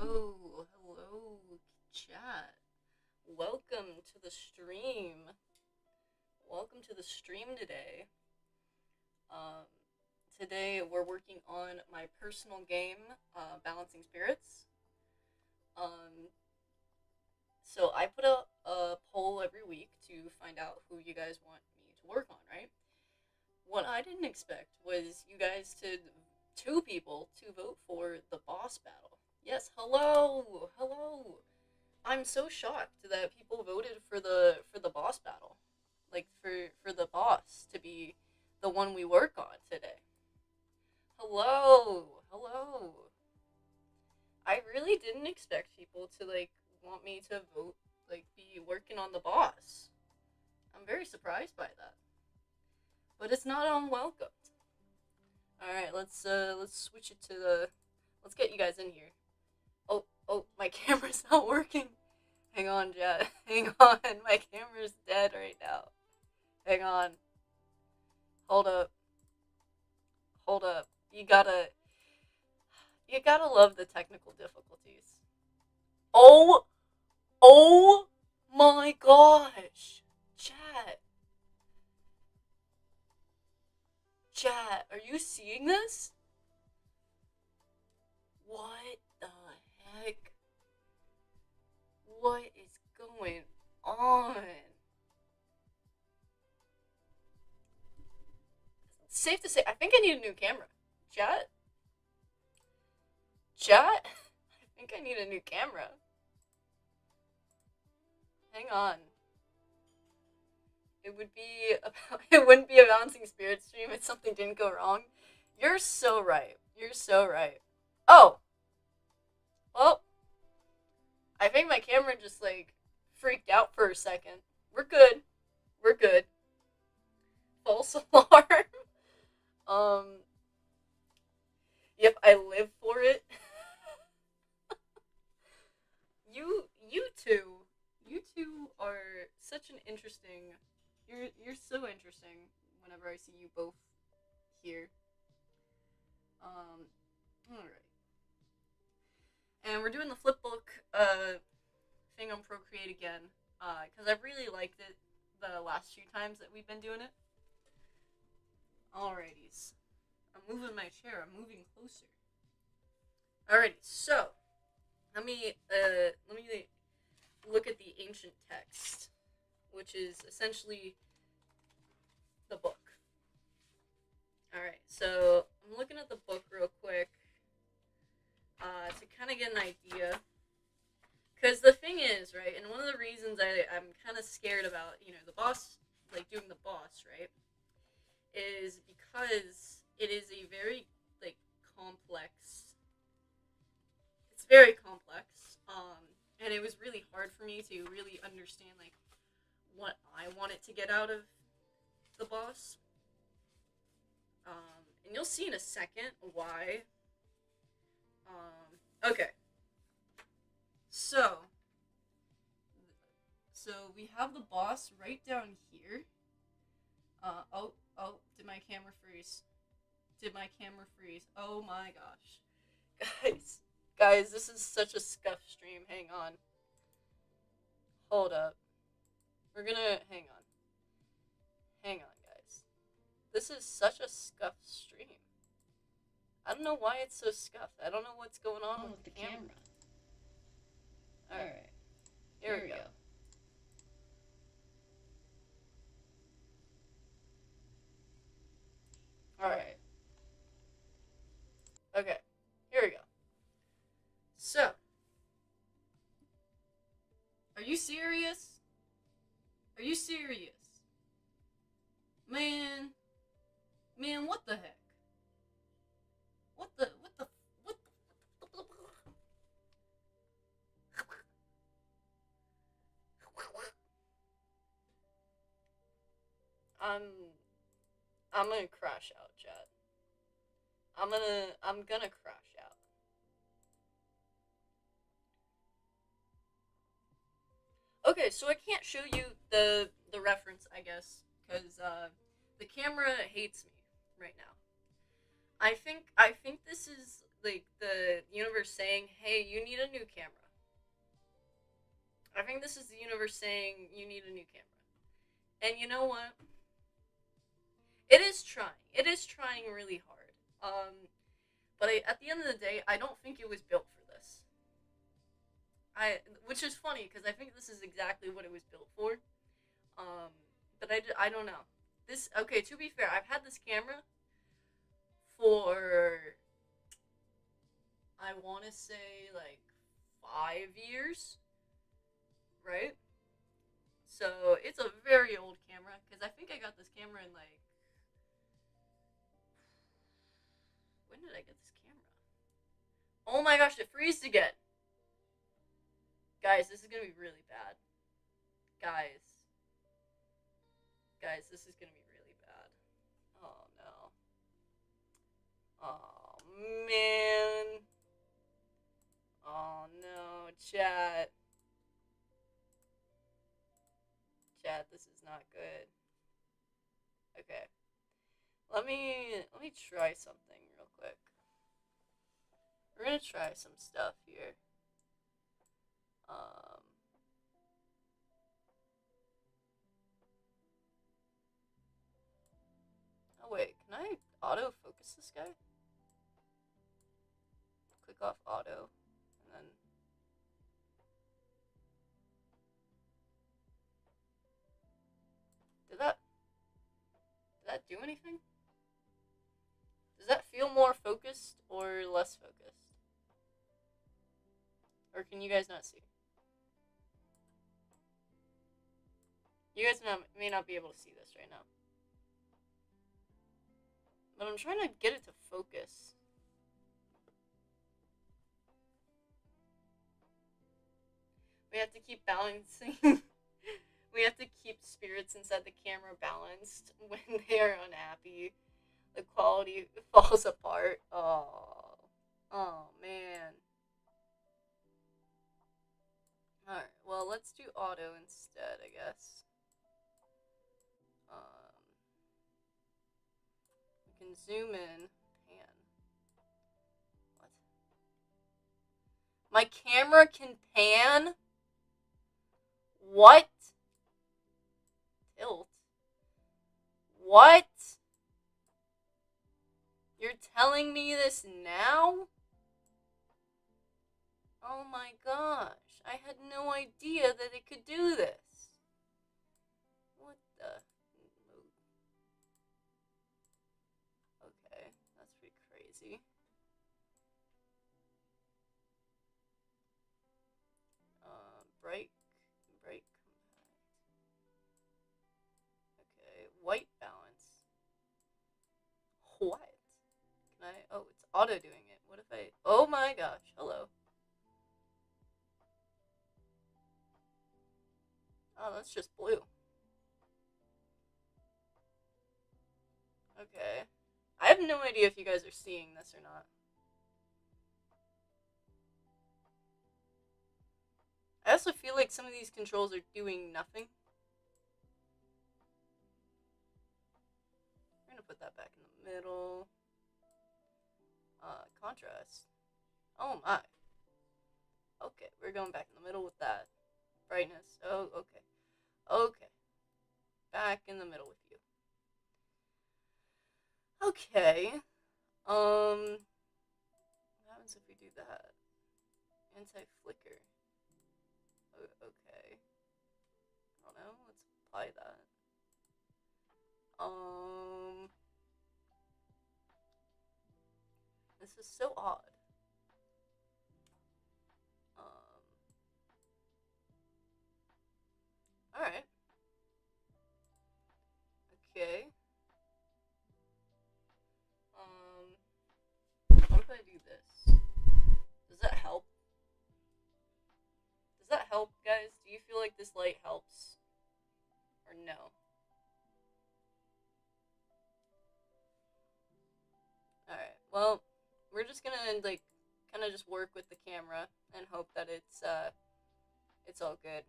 Hello, chat. Welcome to the stream. Welcome to the stream today. Um, Today we're working on my personal game, Balancing Spirits. Um, so I put a poll every week to find out who you guys want me to work on, right? What I didn't expect was you guys to two people to vote for the boss battle. Yes, hello. I'm so shocked that people voted for the boss battle, like for the boss to be the one we work on today. Hello. I really didn't expect people to want me to vote, be working on the boss. I'm very surprised by that, but it's not unwelcomed. All right, let's switch it to the. Let's get you guys in here. Oh, my camera's not working. Hang on, Jet. Hang on, my camera's dead right now. Hang on. Hold up. You gotta love the technical difficulties. Oh my gosh. Chat, are you seeing this? What the heck? What is going on? Safe to say, I think I need a new camera. Chat? I think I need a new camera. Hang on. It wouldn't be a Balancing Spirit stream if something didn't go wrong. You're so right. Oh! Well, I think my camera just freaked out for a second. We're good. False alarm. Yep, I live for it. You two are such an interesting. You're so interesting. Whenever I see you both here. All right. And we're doing the flipbook thing on Procreate again, because I've really liked it the last few times that we've been doing it. Alrighties. I'm moving my chair. I'm moving closer. Alrighty, so let me look at the ancient text, which is essentially the book. Alright, so I'm looking at the book real quick to kind of get an idea. Because the thing is, right, and one of the reasons I'm kind of scared about, the boss, doing the boss, right, is because it is a very, complex. It's very complex, and it was really hard for me to really understand, what I wanted to get out of the boss. And you'll see in a second why. Okay. So we have the boss right down here. Did my camera freeze? Oh my gosh. Guys, this is such a scuff stream. Hang on. Hold up. We're gonna, hang on, guys. This is such a scuffed stream. I don't know why it's so scuffed. I don't know what's going on with the camera. Alright. Here we go. Alright. Okay. Here we go. So. Are you serious? Man, what the heck? What the I'm gonna crash out, chat. I'm gonna crash out. Okay, so I can't show you the reference, I guess, because the camera hates me right now. I think this is like the universe saying, hey, you need a new camera. I think this is the universe saying you need a new camera. And you know what? It is trying. It is trying really hard. But at the end of the day, I don't think it was built for this. Which is funny because I think this is exactly what it was built for. Um, but I don't know. This okay. To be fair, I've had this camera for I want to say like 5 years, right? So it's a very old camera because I think I got this camera in like when did I get this camera? Oh my gosh, it freezed again. Guys, this is gonna be really bad. Guys, guys, this is gonna be really bad. Oh no. Oh man. Oh no, chat. Chat, this is not good. Okay. Let me try something real quick. We're gonna try some stuff here. Oh wait, can I autofocus this guy? Click off auto, and then did that do anything? Does that feel more focused or less focused? Or can you guys not see? You guys may not be able to see this right now. But I'm trying to get it to focus. We have to keep balancing. We have to keep spirits inside the camera balanced when they are unhappy. The quality falls apart. Oh. Oh, man. Alright, well, let's do auto instead, I guess. We can zoom in. Pan. What? My camera can pan? What? Tilt? What? You're telling me this now? Oh my gosh. I had no idea that it could do this. What the? Okay, that's pretty crazy. Bright. Okay, white balance. What? Can I? Oh, it's auto doing it. What if I? Oh my gosh! Hello. Oh, that's just blue. Okay. I have no idea if you guys are seeing this or not. I also feel like some of these controls are doing nothing. We're gonna put that back in the middle. Contrast. Oh my. Okay, we're going back in the middle with that. Brightness. Oh, okay. Okay. Back in the middle with you. Okay. What happens if we do that? Anti-flicker. Okay. I don't know. Let's apply that. This is so odd. Alright. Okay. What if I do this? Does that help? Does that help, guys? Do you feel like this light helps? Or no? Alright, well, we're just gonna, like, kind of just work with the camera and hope that it's all good,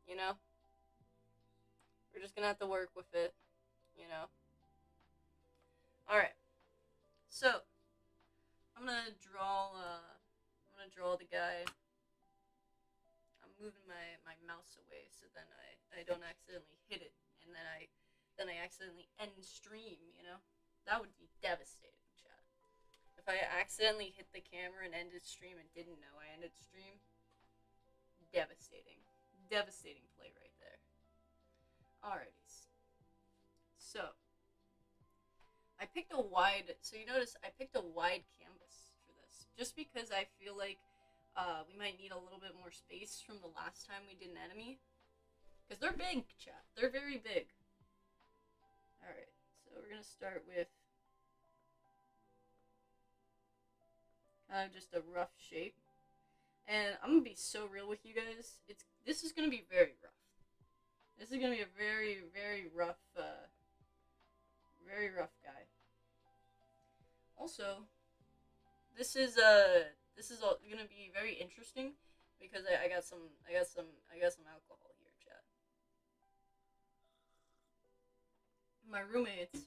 you know? We're just gonna have to work with it, you know? Alright, so, I'm gonna draw. I'm gonna draw the guy. I'm moving my mouse away so then I don't accidentally hit it, and then I accidentally end stream. You know, that would be devastating, chat. If I accidentally hit the camera and ended stream and didn't know I ended stream, devastating, devastating play right there. Alrighties. So I picked a wide. So you notice I picked a wide canvas for this, just because I feel like we might need a little bit more space from the last time we did an enemy, because they're big, chat. They're very big. All right, so we're gonna start with kind of just a rough shape, and I'm gonna be so real with you guys. This is gonna be very rough. This is gonna be a very rough, very rough guy. Also, this is gonna be very interesting because I got some alcohol here, chat. My roommates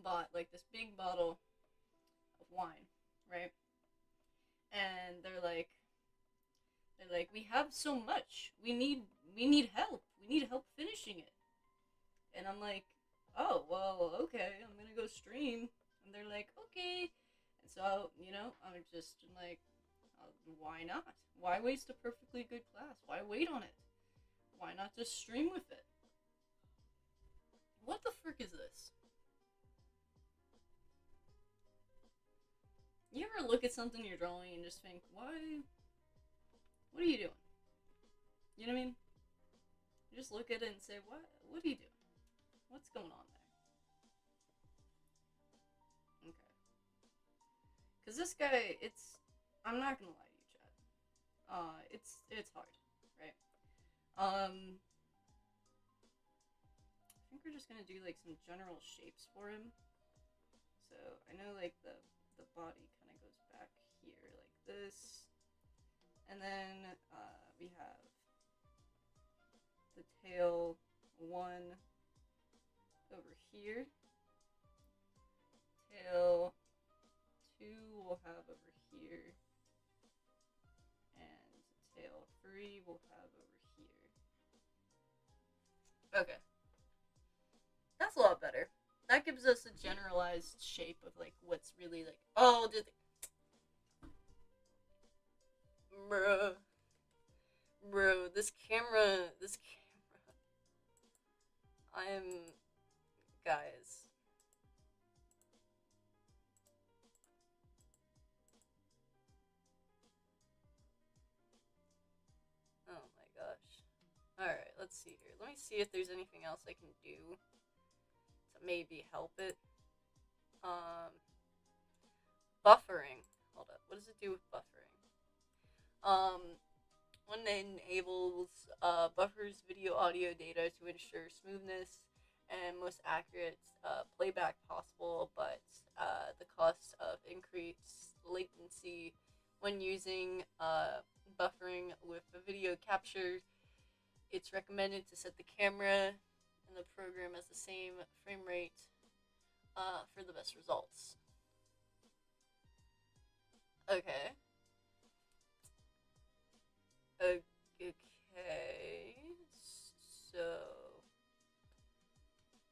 bought like this big bottle of wine, right? And they're like, we have so much. We need help. We need help finishing it. And I'm like, oh well, okay. I'm gonna go stream. And they're like, okay. And so I'm just like, why not? Why waste a perfectly good class? Why wait on it? Why not just stream with it? What the frick is this? You ever look at something you're drawing and just think, why? What are you doing? You know what I mean? You just look at it and say, what are you doing? What's going on there? Okay. Because this guy, I'm not gonna lie to you, Chad. It's hard, right? I think we're just gonna do like some general shapes for him. So I know like the body kind of goes back here like this, and then we have the tail one over here. Tail two we'll have over here, and tail three we'll have over here. Okay. That's a lot better. That gives us a generalized shape of like what's really like. Oh, did bro, this camera. I'm guys. Oh my gosh. All right, let's see here. Let me see if there's anything else I can do to maybe help it. Buffering. Hold up. What does it do with buffering? One enables buffers video audio data to ensure smoothness and most accurate playback possible, but the cost of increased latency when using buffering with a video capture. It's recommended to set the camera and the program as the same frame rate for the best results. Okay. Okay. So,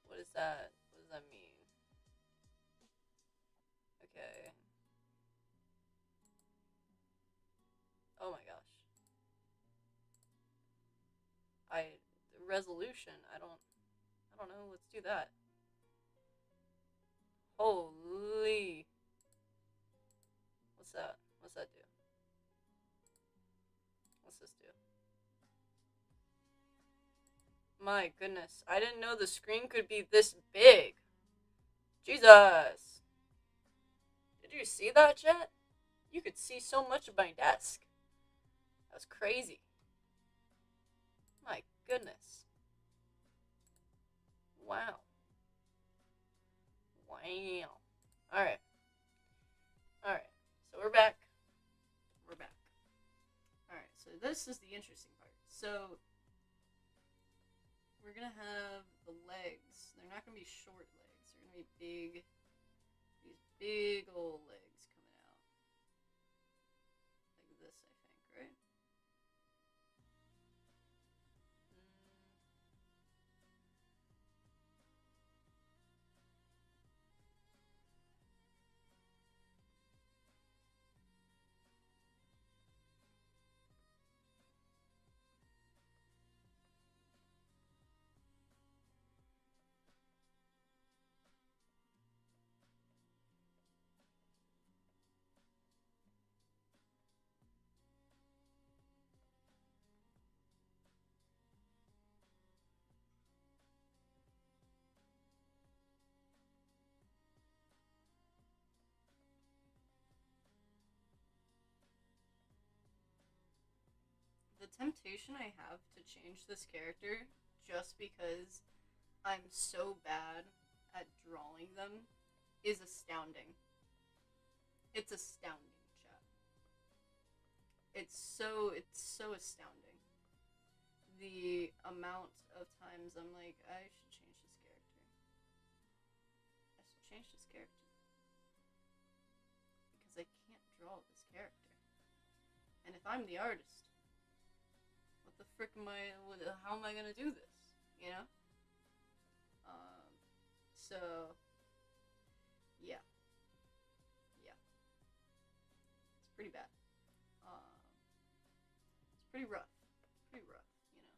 what is that? What does that mean? Okay. Oh my gosh. Resolution. I don't know. Let's do that. Holy. What's that? What's that do? What's this do? My goodness. I didn't know the screen could be this big. Jesus. Did you see that, chat? You could see so much of my desk. That was crazy. My goodness. Wow. Wow. Alright. Alright. So we're back. Alright, so this is the interesting part. So we're gonna have the legs. They're not gonna be short legs. They're gonna be big. These big old legs coming out. Like this, I think, right? The temptation I have to change this character just because I'm so bad at drawing them is astounding. It's astounding, chat. It's so astounding. The amount of times I'm like, I should change this character. I should change this character. Because I can't draw this character. And if I'm the artist, what the frick am I, how am I gonna do this? You know? So, yeah. Yeah. It's pretty bad. It's pretty rough. Pretty rough, you know?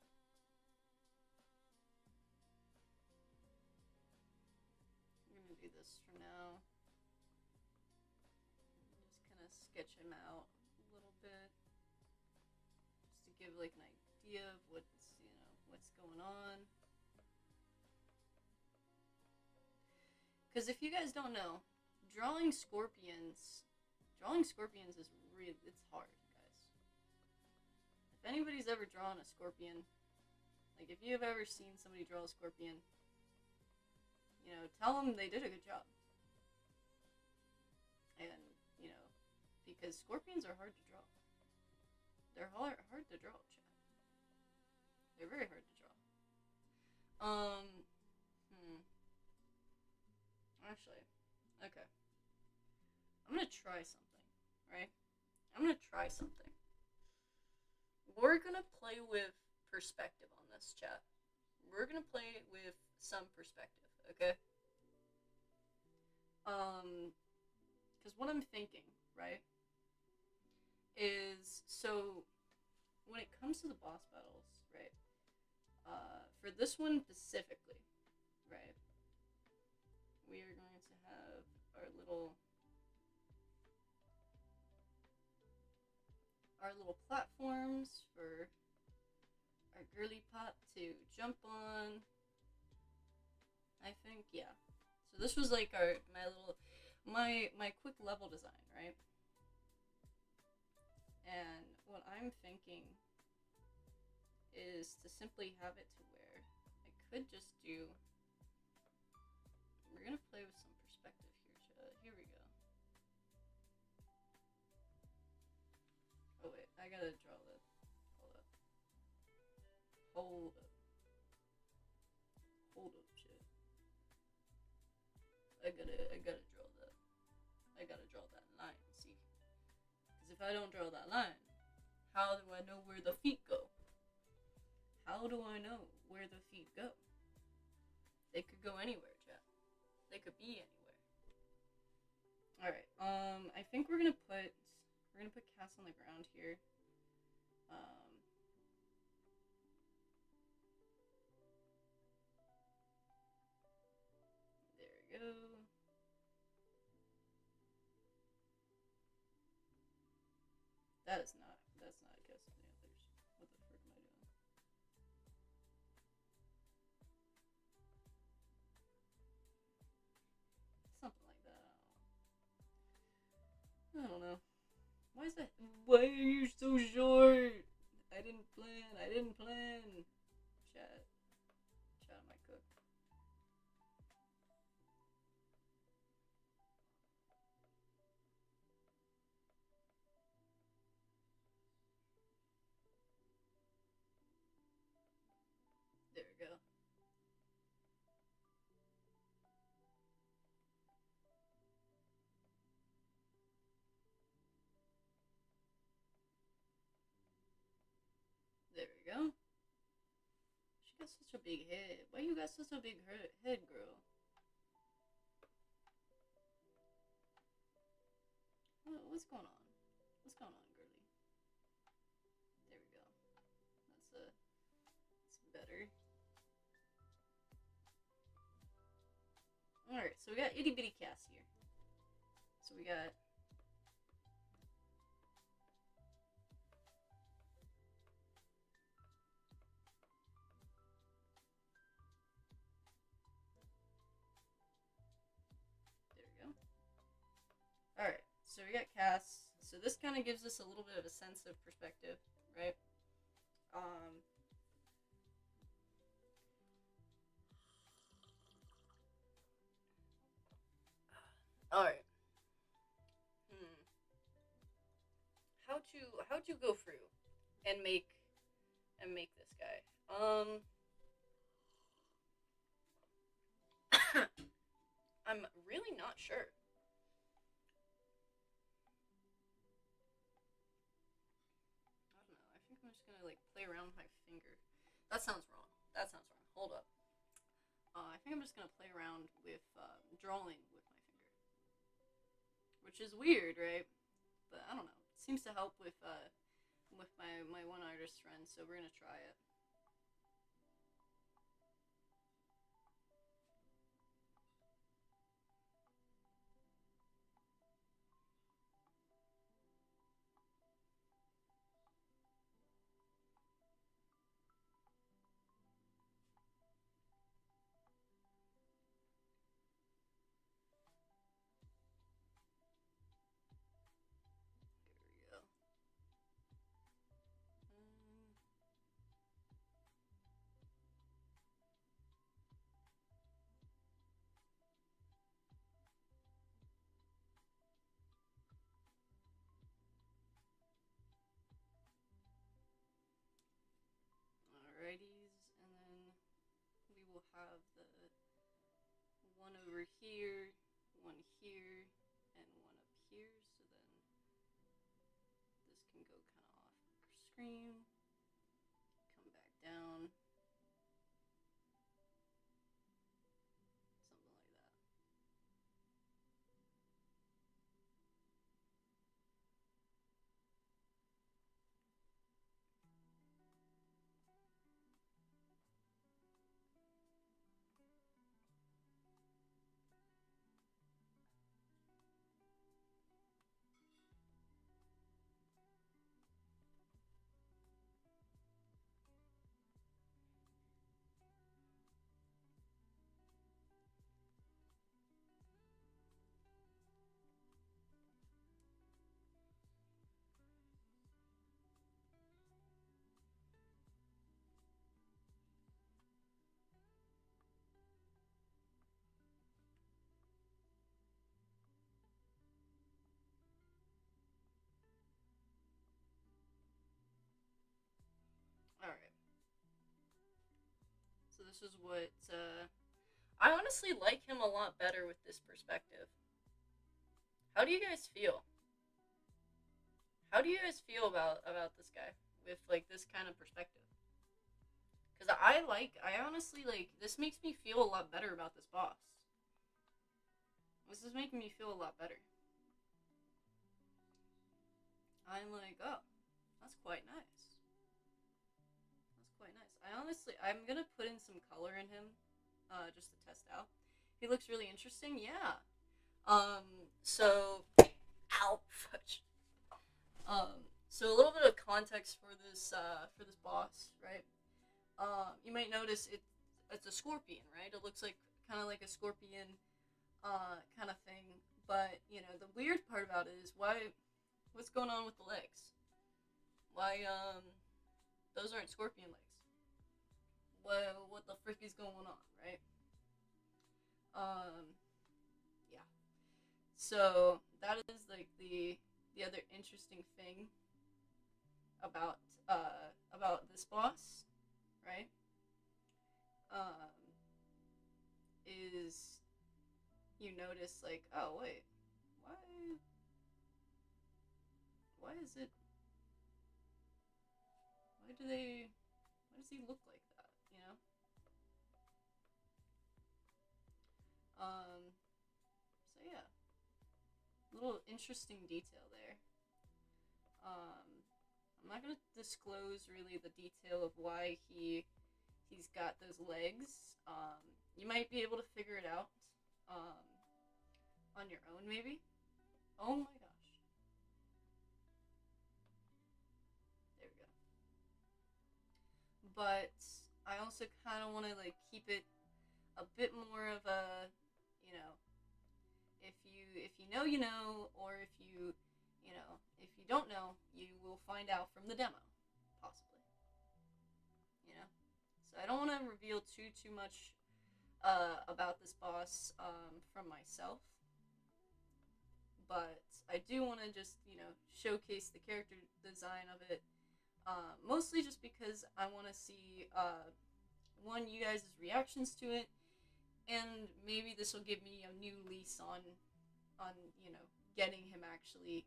I'm gonna do this for now. Just kind of sketch him out a little bit. Just to give like an idea of what's, you know, what's going on. Because if you guys don't know, drawing scorpions is really, it's hard, guys. If anybody's ever drawn a scorpion, like if you've ever seen somebody draw a scorpion, you know, tell them they did a good job. And, you know, because scorpions are hard to draw. They're hard to draw, chat. They're very hard to draw. Actually, okay. I'm gonna try something, right? I'm gonna try something. We're gonna play with perspective on this, chat. We're gonna play with some perspective, okay? Because what I'm thinking, right, is so when it comes to the boss battles, right, for this one specifically, right, we are going to have our little platforms for our girly pop to jump on. I think, yeah. So this was like my quick level design, right? And what I'm thinking is to simply have it to where I could just do. We're gonna play with some perspective here. Here we go. Oh wait, I gotta draw that. Hold up, shit. I gotta draw that. I gotta draw that line. See, because if I don't draw that line, how do I know where the feet go? How do I know where the feet go? They could go anywhere, Jeff. They could be anywhere. Alright, I think we're gonna put Cass on the ground here. There we go. That's not Cass on the others. What the frick am I doing? Something like that. I don't know. Why is that? Why are you so short? I didn't plan. Chat on my cook. There we go. we go. She got such a big head. Why you got such a big head, girl? What's going on? What's going on, girly? There we go. That's better. Alright, so we got itty bitty Cass here. So we got there we go. Alright, so we got Cass. So this kind of gives us a little bit of a sense of perspective, right? Alright. How to go through and make this guy. I'm really not sure. I don't know. I think I'm just gonna like play around with my finger. That sounds wrong. That sounds wrong. Hold up. I think I'm just gonna play around with drawing with my finger, which is weird, right? But I don't know. It seems to help with my one artist friend, so we're gonna try it. Here we go. Alrighties, and then we will have the one over here, one here, and one up here, so then this can go kind of off screen, come back down, something like that. Alright. So this is what, I honestly like him a lot better with this perspective. How do you guys feel? How do you guys feel about this guy with, like, this kind of perspective? Because I honestly, like, this makes me feel a lot better about this boss. This is making me feel a lot better. I'm like, oh, that's quite nice. That's quite nice. I'm gonna put in some color in him, just to test out. He looks really interesting, yeah. So, ow, fudge. So a little bit of context for this boss, right? You might notice it's a scorpion, right? It looks like kind of like a scorpion, kind of thing. But you know, the weird part about it is what's going on with the legs? Why those aren't scorpion legs? What the frick is going on, right? Yeah. So that is like the other interesting thing about this boss, right? Um, is you notice like, oh wait, why why is it? Why do they? Why does he look like that? You know. So yeah, little interesting detail there. I'm not gonna disclose really the detail of why he's got those legs. You might be able to figure it out um, on your own, maybe. Oh my gosh! There we go. But I also kind of want to like keep it a bit more of a, you know, if you know you know, or if you don't know, you will find out from the demo, possibly. You know, so I don't want to reveal too much about this boss from myself, but I do want to just showcase the character design of it. Mostly just because I want to see one you guys' reactions to it, and maybe this will give me a new lease on getting him actually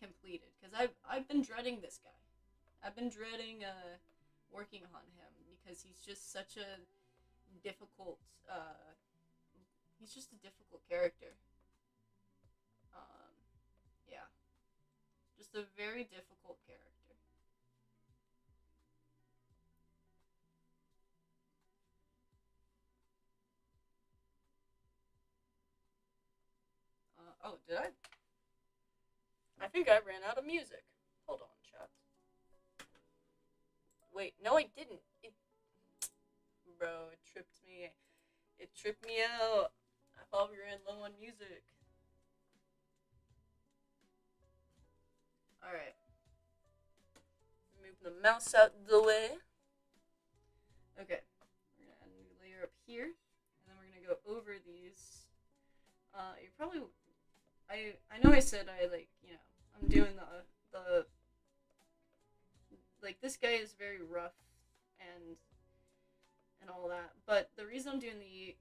completed, because I've been dreading this guy. I've been dreading working on him because he's just such a difficult he's just a difficult character. Um, yeah, just a very difficult character. Oh, did I? I think I ran out of music. Hold on, chat. Wait, no, I didn't. Bro, it tripped me. It tripped me out. I thought we ran low on music. All right. Move the mouse out the way. Okay. We're gonna add a new layer up here, and then we're gonna go over these. You probably. I know I said I'm doing the like, this guy is very rough and all that, but the reason I'm doing the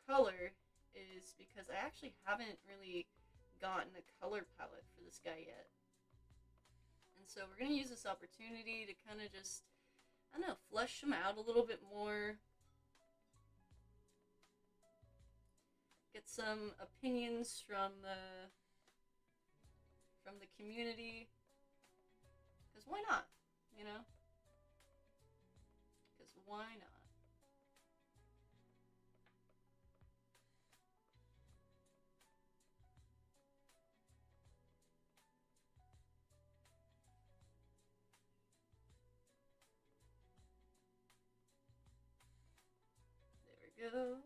color is because I actually haven't really gotten a color palette for this guy yet. And so we're going to use this opportunity to kind of just, I don't know, flesh him out a little bit more. Get some opinions from the community. Because why not? You know? Because why not? There we go.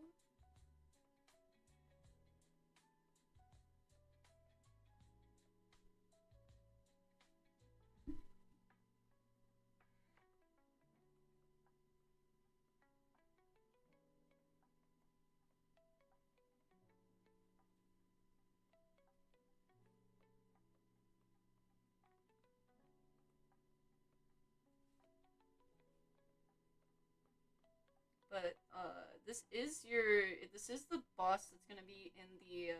But this is the boss that's gonna be in the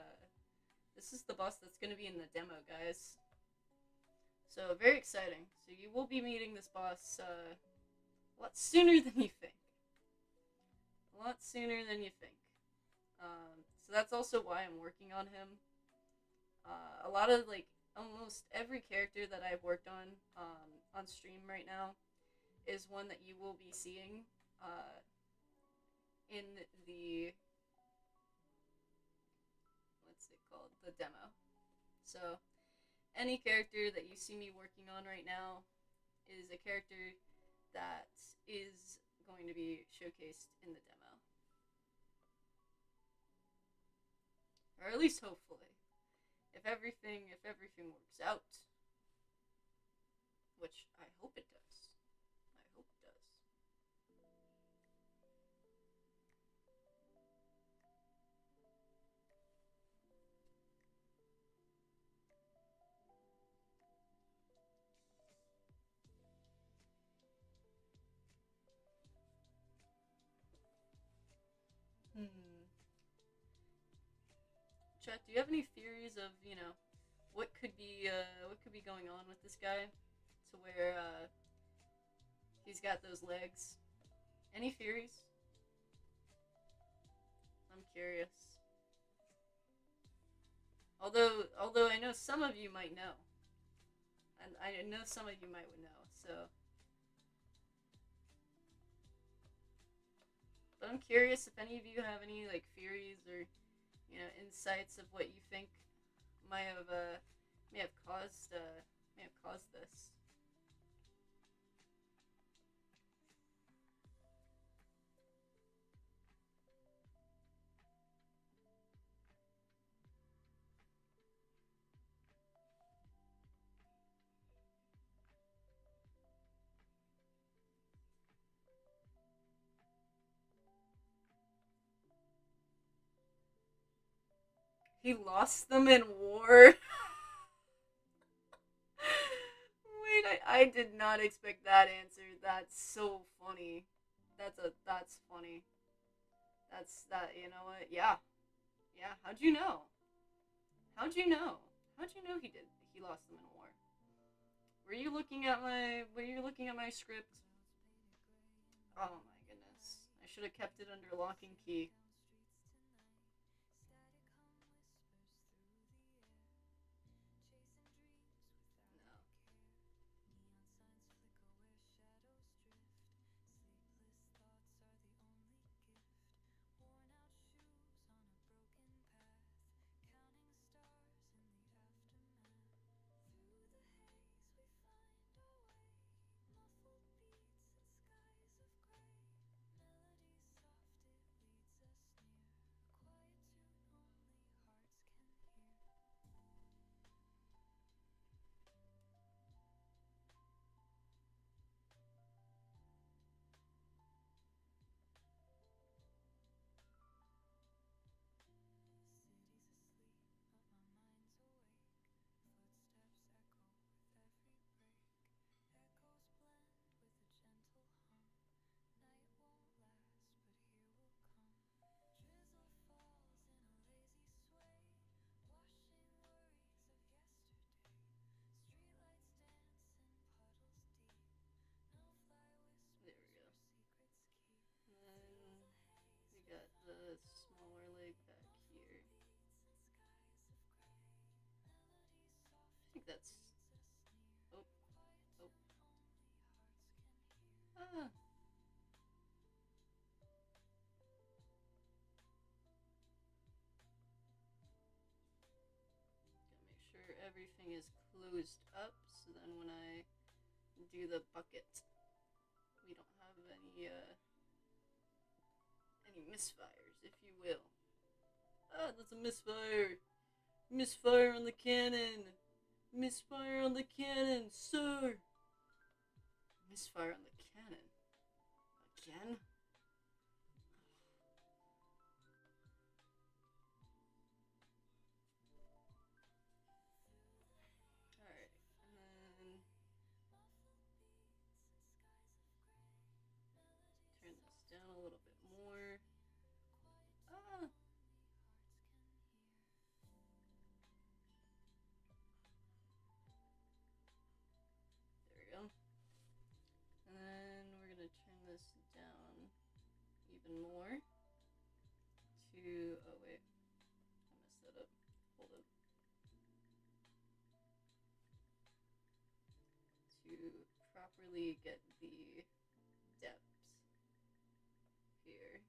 this is the boss that's gonna be in the demo, guys. So very exciting. So you will be meeting this boss a lot sooner than you think. A lot sooner than you think. So that's also why I'm working on him. A lot of almost every character that I've worked on stream right now is one that you will be seeing in the what's it called, the demo. So any character that you see me working on right now is a character that is going to be showcased in the demo, or at least hopefully, if everything works out, which I hope it does. I hope it does. Hmm. Chat, do you have any theories of what could be going on with this guy, to where He's got those legs. Any theories? I'm curious. Although I know some of you might know. And I know some of you might know, so. But I'm curious if any of you have any like theories or, you know, insights of what you think might have caused this. He lost them in war. Wait, I did not expect that answer. That's so funny. That's funny. That's that. You know what? Yeah, yeah. How'd you know? How'd you know? How'd you know he lost them in war? Were you looking at my script? Oh my goodness. I should have kept it under lock and key. No. There we go. And then we got the smaller leg back here. I think that's. Oh, oh. Ah. Gotta make sure everything is closed up so then when I do the bucket, we don't have any misfires, if you will. Ah, that's a misfire. Misfire on the cannon. Misfire on the cannon, sir. Misfire on the cannon. Again? Alright, and then turn this down a little bit more. Ah! There we go. And then we're gonna turn this down even more to. Oh, wait. I messed that up. Hold up. To properly get the depth here. There we go.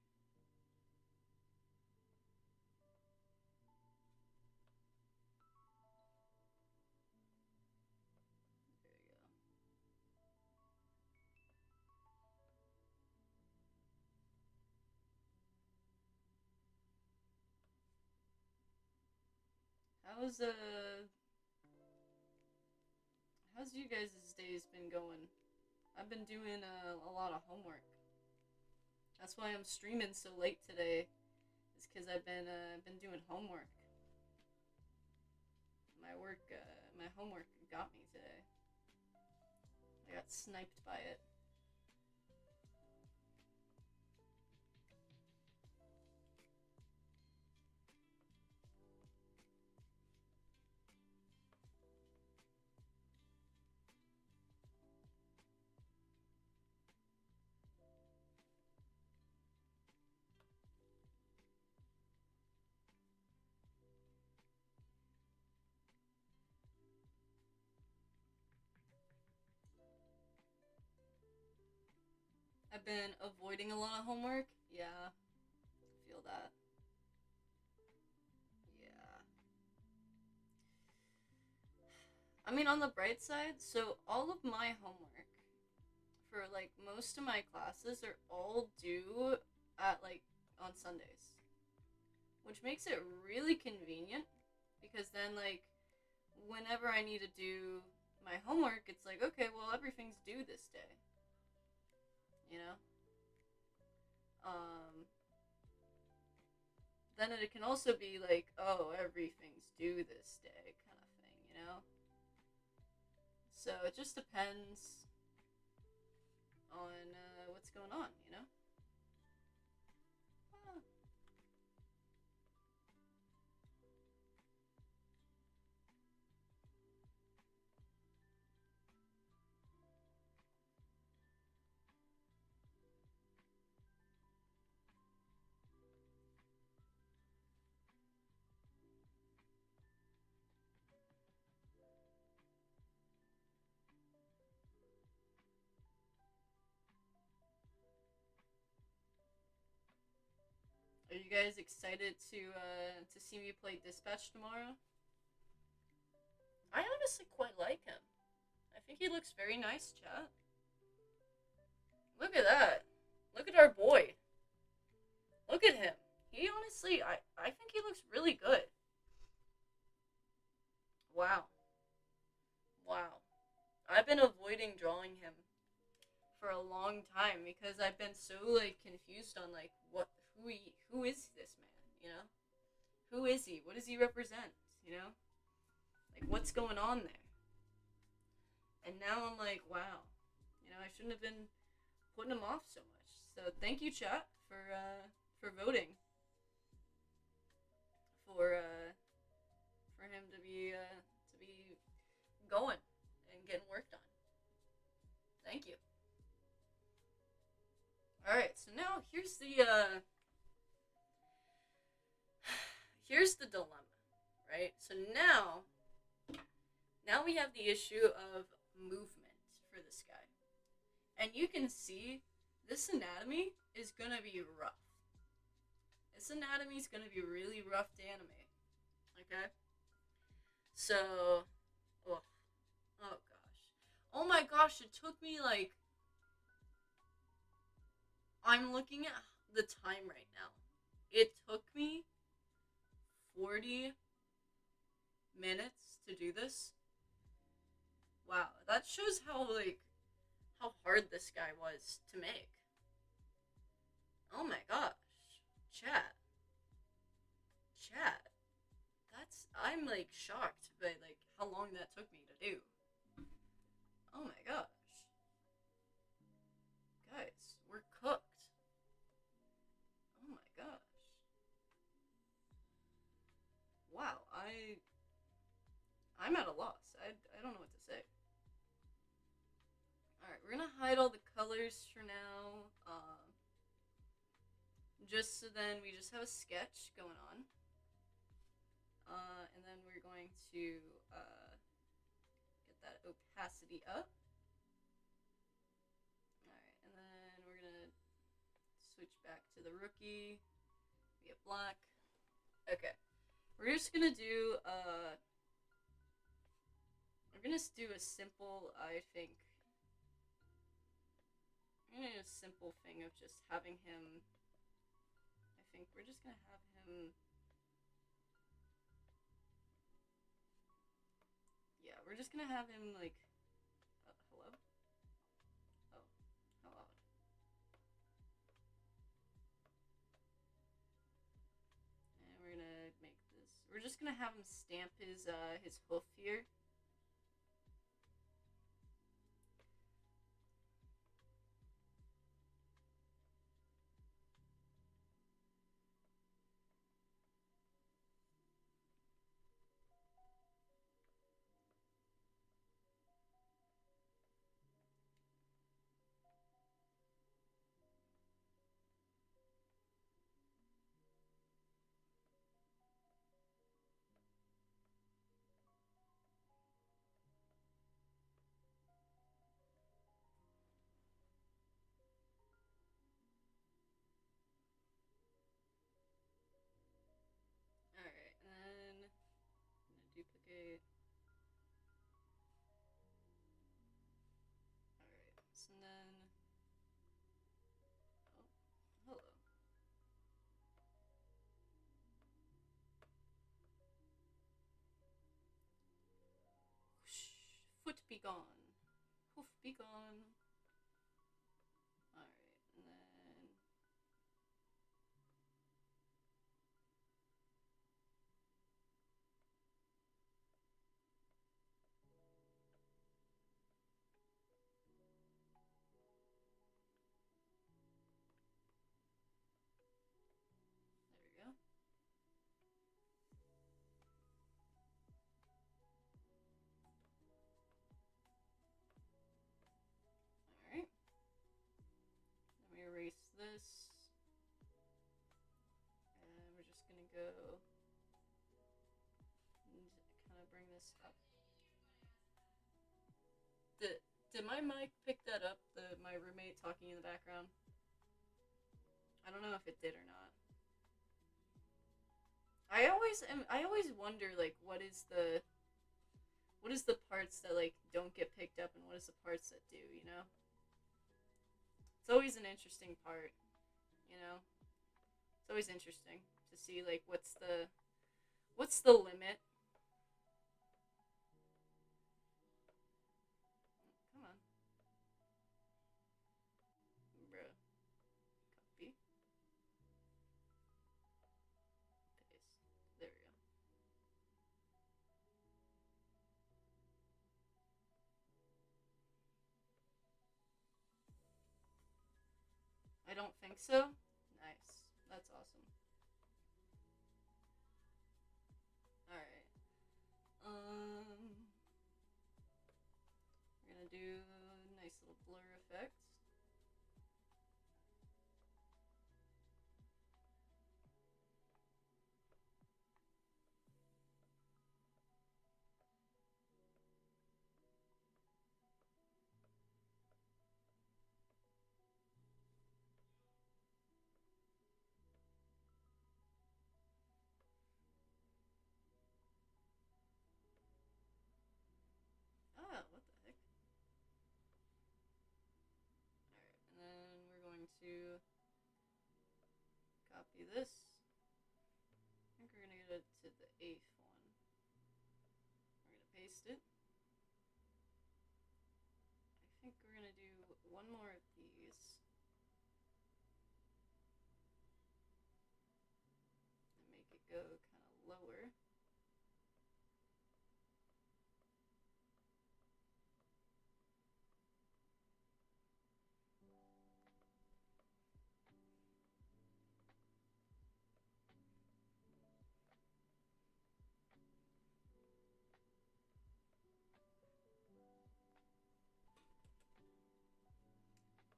How's how's you guys' days been going? I've been doing a lot of homework. That's why I'm streaming so late today. It's because I've been doing homework. My homework got me today. I got sniped by it. I've been avoiding a lot of homework. Yeah, I feel that. Yeah. I mean, on the bright side, so all of my homework for like most of my classes are all due at like on Sundays, which makes it really convenient because then like whenever I need to do my homework, it's like, okay, well, everything's due this day, you know? Um, then it can also be like, oh, everything's due this day kind of thing, you know? So it just depends on what's going on, you know? Ah. Are you guys excited to see me play Dispatch tomorrow? I honestly quite like him. I think he looks very nice, chat. Look at that. Look at our boy. Look at him. He honestly, I think he looks really good. Wow. Wow. I've been avoiding drawing him for a long time because I've been so like confused on like who is this man, you know? Who is he? What does he represent, you know? Like what's going on there? And now I'm like, wow. You know, I shouldn't have been putting him off so much. So thank you, chat, for voting for for him to be going and getting work done. Thank you. All right, so now here's the dilemma, right? So now we have the issue of movement for this guy, and you can see this anatomy is gonna be rough. This anatomy is gonna be really rough to animate. Okay, so oh, oh gosh, oh my gosh, it took me like I'm looking at the time right now. It took me 40 minutes to do this. Wow, that shows how hard this guy was to make. Oh my gosh. Chat. Chat. I'm like shocked by like how long that took me to do. Oh my gosh. Guys, we're cooked. Oh my gosh. Wow, I'm at a loss. I don't know what to say. Alright, we're gonna hide all the colors for now. Just so then we just have a sketch going on. And then we're going to get that opacity up. Alright, and then we're gonna switch back to the rookie. We get black. Okay. We're just gonna do we're gonna do a simple, I think. I'm gonna do a simple thing of just having him. I think we're just gonna have him. Yeah, we're just gonna have him like. Hello? Oh, how odd. And we're gonna make this. We're just gonna have him stamp his hoof here. Foot be gone. Hoof be gone. Alright, and then... There we go. Alright. Let me erase this. And we're just gonna go and kind of bring this up. Did my mic pick that up? My roommate talking in the background? I don't know if it did or not. I always wonder, like, what is the parts that, like, don't get picked up and what is the parts that do, you know? It's always an interesting part, you know? It's always interesting to see, like, what's the limit. Come on. Bruh. Copy. Paste. There we go. I don't think so. Nice. That's awesome. Alright. We're gonna do a nice little blur effect. Ah, what the heck? Alright, and then we're going to copy this. I think we're gonna get it to the 8th one. We're gonna paste it. I think we're gonna do one more of these. And make it go kind of lower.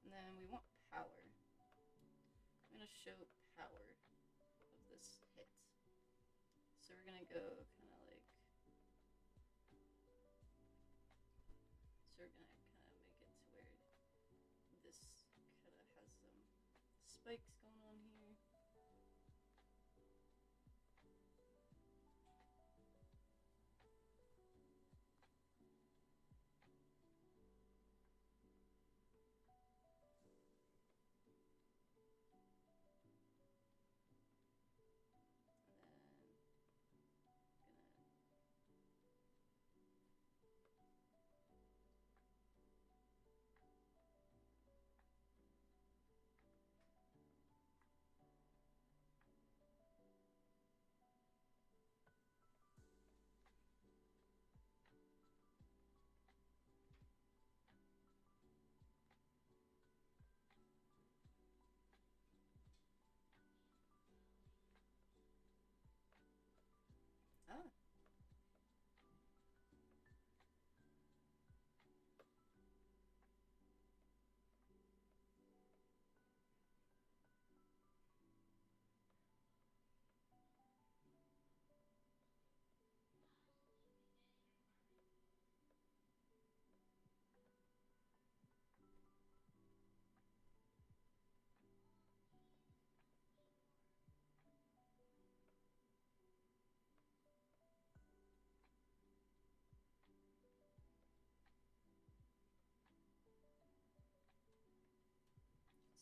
And then we want power. I'm gonna show power of this hit. So we're gonna go kind of like, so we're gonna kind of make it to where this kind of has some spikes going on here. Ah.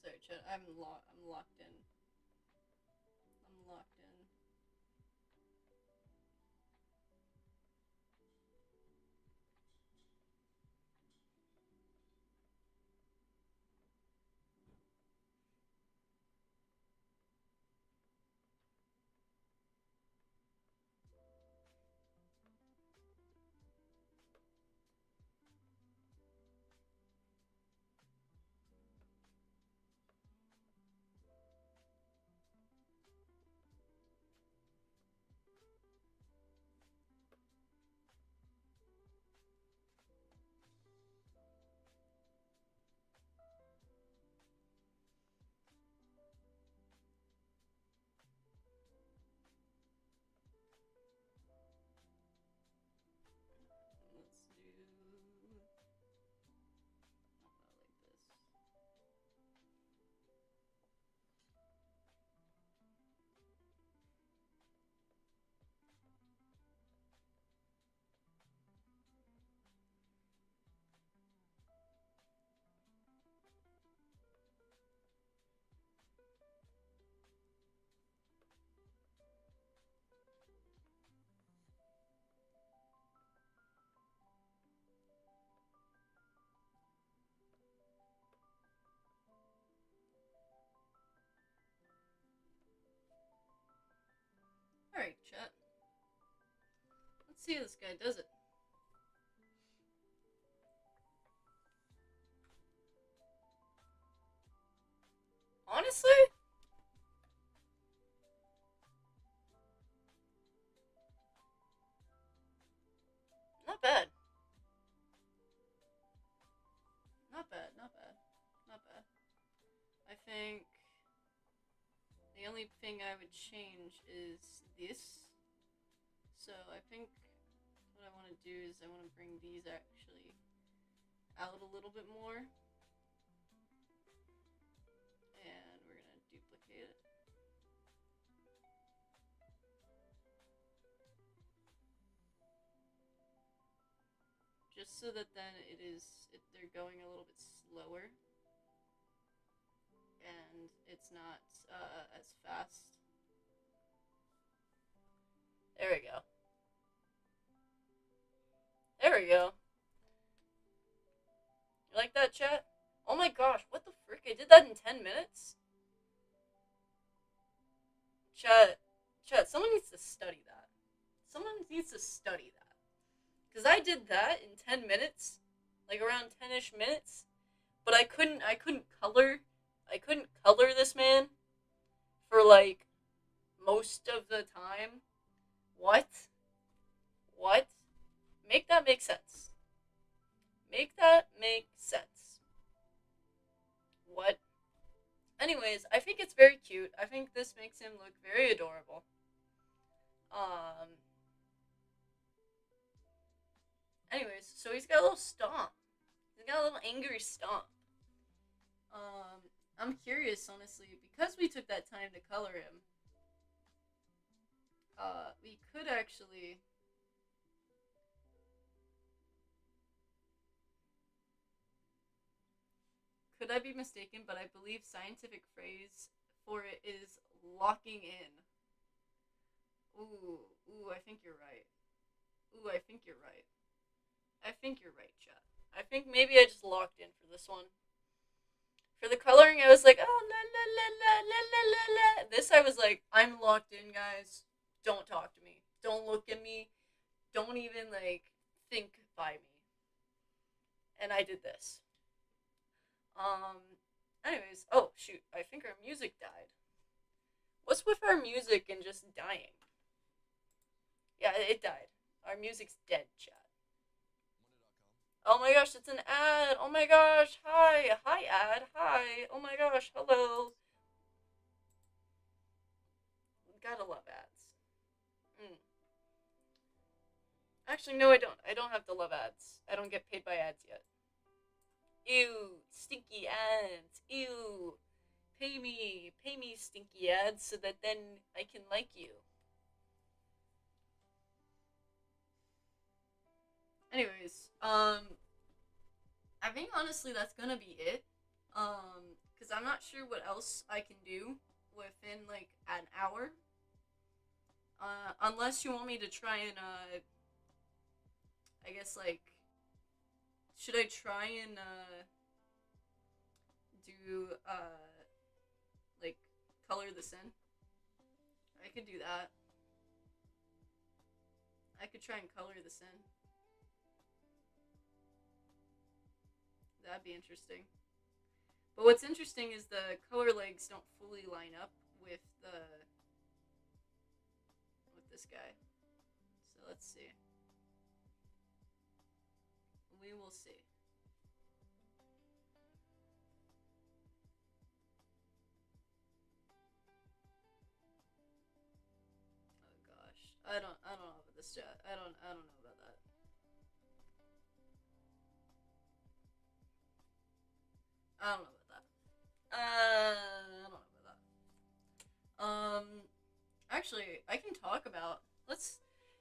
Sorry, chat. I'm locked in. I'm locked in. see how this guy does it. Honestly, not bad. Not bad, not bad. Not bad. I think the only thing I would change is this. So I think what I want to do is I want to bring these actually out a little bit more. And we're going to duplicate it. Just so that then they're going a little bit slower. And it's not as fast. There we go. There we go. You like that, chat? Oh my gosh, what the frick? I did that in 10 minutes? Chat, someone needs to study that. Someone needs to study that. Because I did that in 10 minutes. Like around 10-ish minutes. But I couldn't color this man for like most of the time. What? Make that make sense. Make that make sense. What? Anyways, I think it's very cute. I think this makes him look very adorable. Anyways, so he's got a little stomp. He's got a little angry stomp. I'm curious, honestly, because we took that time to color him. We could actually. Could I be mistaken? But I believe scientific phrase for it is locking in. Ooh, I think you're right. I think you're right. Chat. I think maybe I just locked in for this one. For the coloring, I was like, oh, la, la, la, la, la, la, la, la. This, I was like, I'm locked in, guys. Don't talk to me. Don't look at me. Don't even, like, think by me. And I did this. Anyways, oh, shoot. I think our music died. What's with our music and just dying? Yeah, it died. Our music's dead, chat. Oh my gosh, it's an ad. Oh my gosh, hi. Hi, ad. Hi. Oh my gosh, hello. Gotta love ads. Actually, no, I don't. I don't have to love ads. I don't get paid by ads yet. Ew, stinky ads. Ew. Pay me, stinky ads, so that then I can like you. Anyways, I think honestly that's gonna be it. Because I'm not sure what else I can do within like an hour. Unless you want me to try and I guess like, should I try and do like color this in? I could do that. I could try and color this in. That'd be interesting. But what's interesting is the color legs don't fully line up with this guy. So let's see. We will see. Oh gosh, I don't know about this chat. I don't know about that. I don't know about that. I don't know about that. Actually, I can talk about.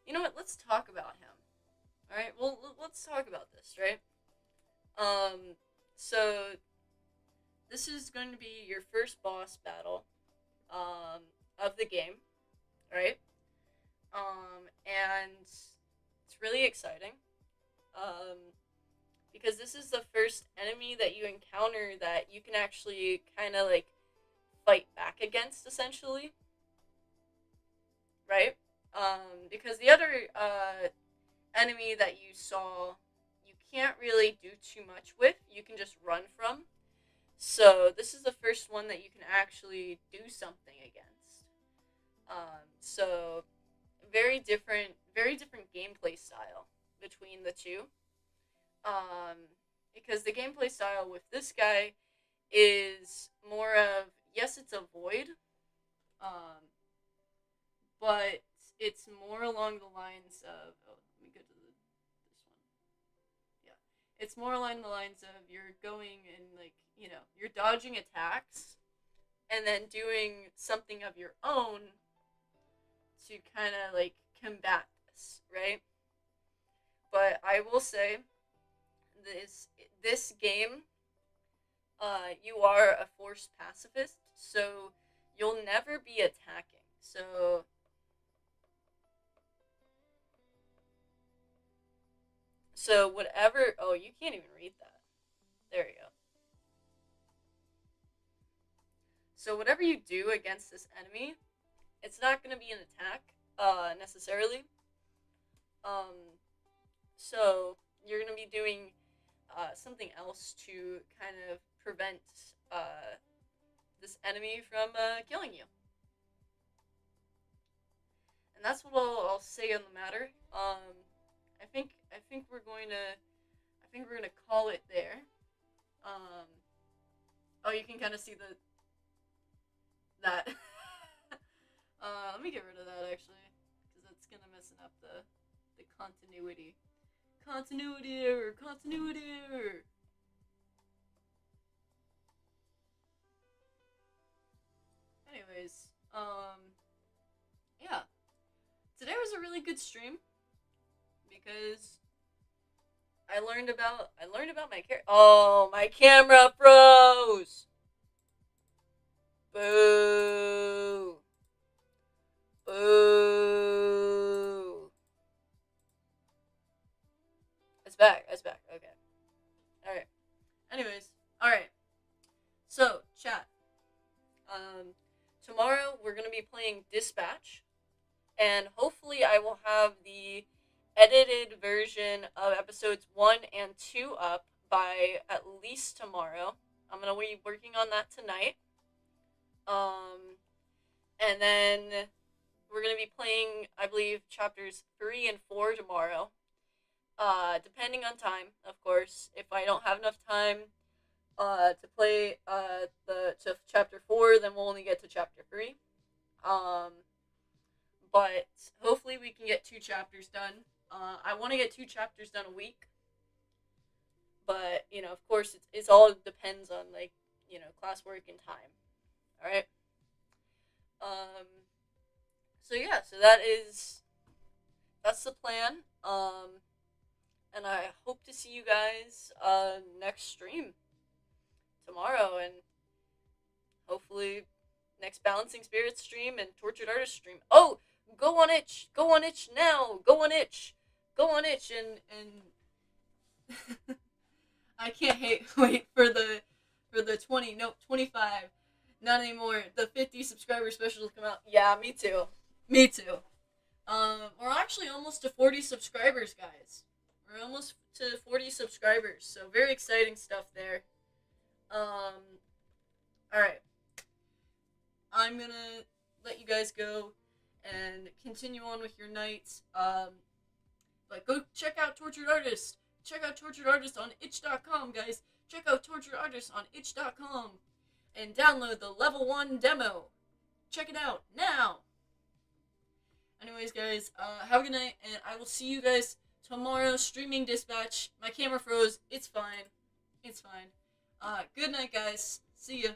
You know what? Let's talk about him. All right. Well, let's talk about this, right? So this is going to be your first boss battle, of the game, right? And it's really exciting, um, because this is the first enemy that you encounter that you can actually kind of like fight back against, essentially, right? Because the other enemy that you saw you can't really do too much with. You can just run from. So this is the first one that you can actually do something against. So very different gameplay style between the two. Because the gameplay style with this guy is more of, yes, it's a void, um, but it's more along the lines of, oh, let me go to this one. Yeah. It's more along the lines of you're going and, like, you're dodging attacks and then doing something of your own to kind of, like, combat this, right? But I will say, this game, you are a forced pacifist, so you'll never be attacking. So whatever. Oh, you can't even read that. There you go. So whatever you do against this enemy, it's not going to be an attack, necessarily. Um, so you're going to be doing something else to kind of prevent this enemy from killing you. And that's what I'll say on the matter. I think we're gonna call it there. Um, oh, you can kind of see that. Let me get rid of that actually, because that's gonna mess up the continuity. Continuity error. Continuity error. Anyways, yeah. Today was a really good stream because I learned about my camera. Oh, my camera froze. Boo. Boo. It's back. It's back. Okay. All right. Anyways, all right. So, chat. Tomorrow we're gonna be playing Dispatch, and hopefully I will have the edited version of episodes 1 and 2 up by at least tomorrow. I'm gonna be working on that tonight. And then we're gonna be playing, I believe, chapters 3 and 4 tomorrow. Depending on time, of course. If I don't have enough time to play to chapter 4, then we'll only get to chapter 3. But hopefully we can get 2 chapters done. I want to get 2 chapters done a week, but of course, it's all depends on, like, classwork and time. All right. Um. So yeah. So that's the plan. And I hope to see you guys next stream tomorrow, and hopefully next Balancing Spirits stream and Tortured Artist stream. Oh, go on itch now, go on itch, and I can't wait for the 20, no, 25, not anymore, the 50 subscriber special to come out. Yeah, me too. We're actually almost to 40 subscribers, guys. We're almost to 40 subscribers, so very exciting stuff there. Alright. I'm gonna let you guys go and continue on with your nights. But go check out Tortured Artist. Check out Tortured Artist on itch.com, guys. Check out Tortured Artist on itch.com. And download the level 1 demo. Check it out now. Anyways, guys, have a good night, and I will see you guys tomorrow streaming Dispatch. My camera froze. It's fine. Good night, guys. See ya.